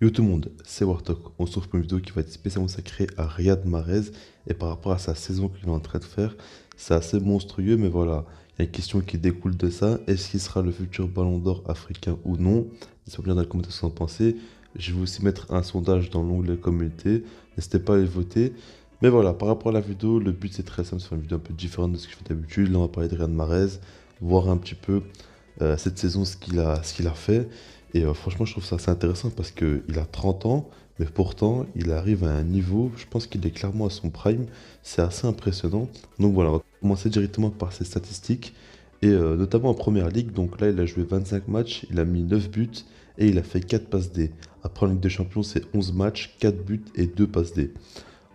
Yo tout le monde, c'est Wartok. On se retrouve pour une vidéo qui va être spécialement consacrée à Riyad Mahrez et par rapport à sa saison qu'il est en train de faire, c'est assez monstrueux, mais voilà, il y a une question qui découle de ça. Est-ce qu'il sera le futur Ballon d'Or africain ou non? Laissez-moi bien dans les commentaires ce que vous en pensez. Je vais aussi mettre un sondage dans l'onglet communauté. N'hésitez pas à les voter. Mais voilà, par rapport à la vidéo, le but c'est très simple, c'est faire une vidéo un peu différente de ce que je fais d'habitude. Là, on va parler de Riyad Mahrez, voir un petit peu cette saison ce qu'il a fait. Et franchement, je trouve ça assez intéressant parce qu'il a 30 ans, mais pourtant, il arrive à un niveau, je pense qu'il est clairement à son prime. C'est assez impressionnant. Donc voilà, on va commencer directement par ses statistiques. Et notamment en première ligue, donc là, il a joué 25 matchs, il a mis 9 buts et il a fait 4 passes D. Après, en Ligue des Champions, c'est 11 matchs, 4 buts et 2 passes D.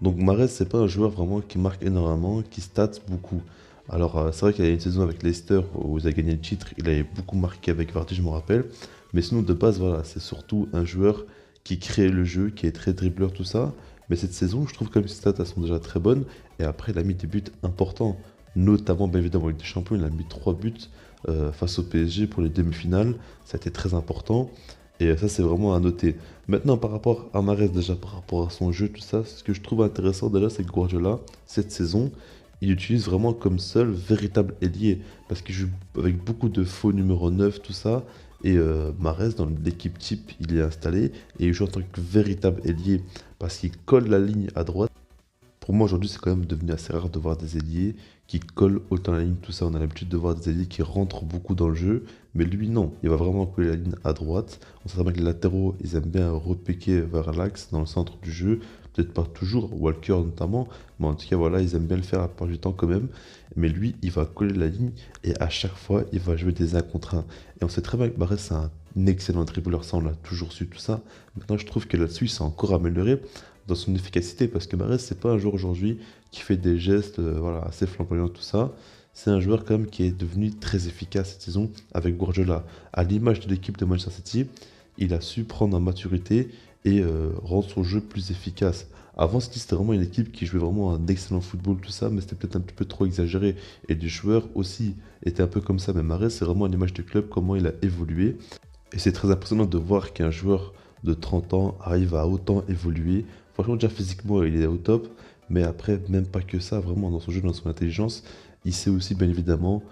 Donc Mahrez, c'est pas un joueur vraiment qui marque énormément, qui stats beaucoup. Alors c'est vrai qu'il y a une saison avec Leicester où il a gagné le titre, il avait beaucoup marqué avec Vardy, je me rappelle. Mais sinon de base, voilà, c'est surtout un joueur qui crée le jeu, qui est très dribbleur, tout ça. Mais cette saison, je trouve quand même ses stats elles sont déjà très bonnes. Et après, il a mis des buts importants, notamment bien évidemment avec des champions, il a mis 3 buts face au PSG pour les demi-finales. Ça a été très important. Et ça, c'est vraiment à noter. Maintenant, par rapport à Mahrez, déjà par rapport à son jeu, tout ça, ce que je trouve intéressant déjà, c'est que Guardiola, cette saison, il utilise vraiment comme seul véritable ailier. Parce qu'il joue avec beaucoup de faux numéro 9 tout ça. Et Mahrez, dans l'équipe type, il est installé et il joue en tant que véritable ailier. Parce qu'il colle la ligne à droite. Pour moi, aujourd'hui, c'est quand même devenu assez rare de voir des ailiers qui collent autant la ligne, tout ça. On a l'habitude de voir des ailiers qui rentrent beaucoup dans le jeu, mais lui, non. Il va vraiment coller la ligne à droite. On sait très bien que les latéraux, ils aiment bien repiquer vers l'axe, dans le centre du jeu. Peut-être pas toujours, Walker notamment, mais en tout cas, voilà, ils aiment bien le faire la plupart du temps quand même. Mais lui, il va coller la ligne et à chaque fois, il va jouer des 1 contre 1. Et on sait très bien que Barres, c'est un excellent dribbleur, ça, on l'a toujours su, tout ça. Maintenant, je trouve que là-dessus, il s'est encore amélioré dans son efficacité parce que Mahrez c'est pas un joueur aujourd'hui qui fait des gestes voilà, assez flamboyants tout ça. C'est un joueur quand même qui est devenu très efficace cette saison avec Guardiola. À l'image de l'équipe de Manchester City, il a su prendre en maturité et rendre son jeu plus efficace. Avant, c'était vraiment une équipe qui jouait vraiment un excellent football, tout ça, mais c'était peut-être un petit peu trop exagéré. Et les joueurs aussi étaient un peu comme ça. Mais Mahrez, c'est vraiment à l'image du club, comment il a évolué. Et c'est très impressionnant de voir qu'un joueur de 30 ans arrive à autant évoluer. Franchement, déjà physiquement, il est au top. Mais après, même pas que ça, vraiment dans son jeu, dans son intelligence, il sait aussi bien évidemment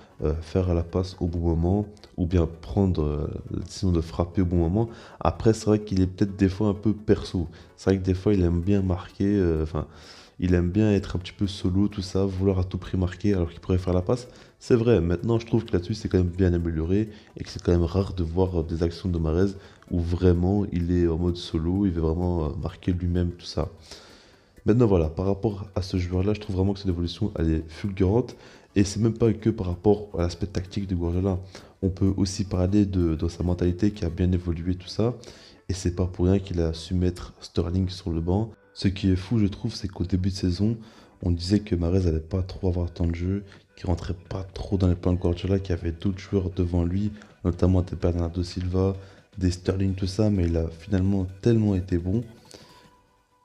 faire la passe au bon moment ou bien prendre la décision de frapper au bon moment. Après, c'est vrai qu'il est peut-être des fois un peu perso. C'est vrai que des fois, il aime bien marquer, enfin, il aime bien être un petit peu solo, tout ça, vouloir à tout prix marquer alors qu'il pourrait faire la passe. C'est vrai, maintenant je trouve que là-dessus c'est quand même bien amélioré et que c'est quand même rare de voir des actions de Mahrez où vraiment il est en mode solo, il veut vraiment marquer lui-même tout ça. Maintenant voilà, par rapport à ce joueur-là, je trouve vraiment que son évolution elle est fulgurante et c'est même pas que par rapport à l'aspect tactique de Guardiola. On peut aussi parler de sa mentalité qui a bien évolué tout ça et c'est pas pour rien qu'il a su mettre Sterling sur le banc. Ce qui est fou, je trouve, c'est qu'au début de saison, on disait que Mahrez allait pas trop avoir de temps de jeu, qu'il rentrait pas trop dans les plans de Guardiola, qu'il y avait d'autres joueurs devant lui, notamment des Bernardo Silva, des Sterling, tout ça, mais il a finalement tellement été bon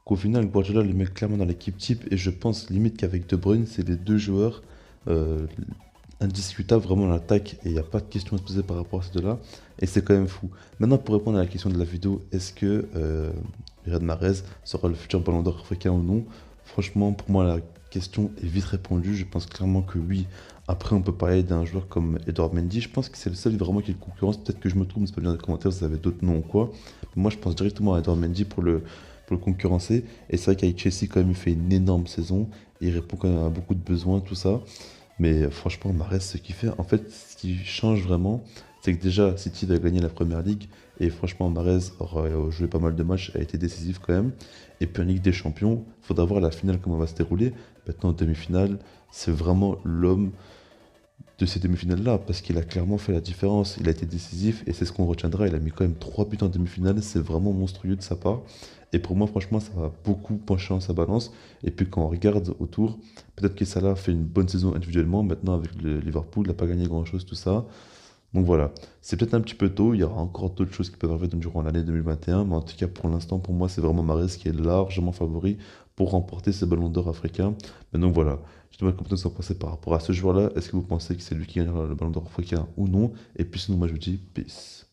qu'au final, Guardiola le met clairement dans l'équipe type et je pense limite qu'avec De Bruyne, c'est les deux joueurs euh, indiscutables vraiment dans l'attaque et il n'y a pas de question à se poser par rapport à ces deux-là et c'est quand même fou. Maintenant, pour répondre à la question de la vidéo, est-ce que Riyad Mahrez sera le futur Ballon d'Or africain ou non? Franchement, pour moi, la question est vite répondue. Je pense clairement que oui. Après, on peut parler d'un joueur comme Edouard Mendy. Je pense que c'est le seul vraiment qui est concurrence. Peut-être que je me trompe, c'est pas bien dans les commentaires si vous avez d'autres noms ou quoi. Mais moi, je pense directement à Edouard Mendy pour le concurrencer. Et c'est vrai qu'avec Chelsea, quand même, il fait une énorme saison. Il répond quand même à beaucoup de besoins, tout ça. Mais franchement, Mahrez, ce qu'il fait, en fait, ce qui change vraiment, c'est que déjà, City va gagner la première ligue. Et franchement, Mahrez aura joué pas mal de matchs, a été décisif quand même. Et puis en Ligue des Champions, il faudra voir la finale comment va se dérouler. Maintenant, en demi-finale, c'est vraiment l'homme de ces demi-finales-là, parce qu'il a clairement fait la différence. Il a été décisif et c'est ce qu'on retiendra. Il a mis quand même 3 buts en demi-finale, c'est vraiment monstrueux de sa part. Et pour moi, franchement, ça va beaucoup pencher en sa balance. Et puis quand on regarde autour, peut-être que Salah fait une bonne saison individuellement. Maintenant, avec le Liverpool, il n'a pas gagné grand-chose, tout ça. Donc voilà, c'est peut-être un petit peu tôt, il y aura encore d'autres choses qui peuvent arriver durant l'année 2021, mais en tout cas pour l'instant, pour moi, c'est vraiment Mahrez qui est largement favori pour remporter ce ballon d'or africain. Mais donc voilà, je demande comment vous en pensez par rapport à ce joueur-là. Est-ce que vous pensez que c'est lui qui gagnera le ballon d'or africain ou non? Et puis sinon, moi je vous dis peace.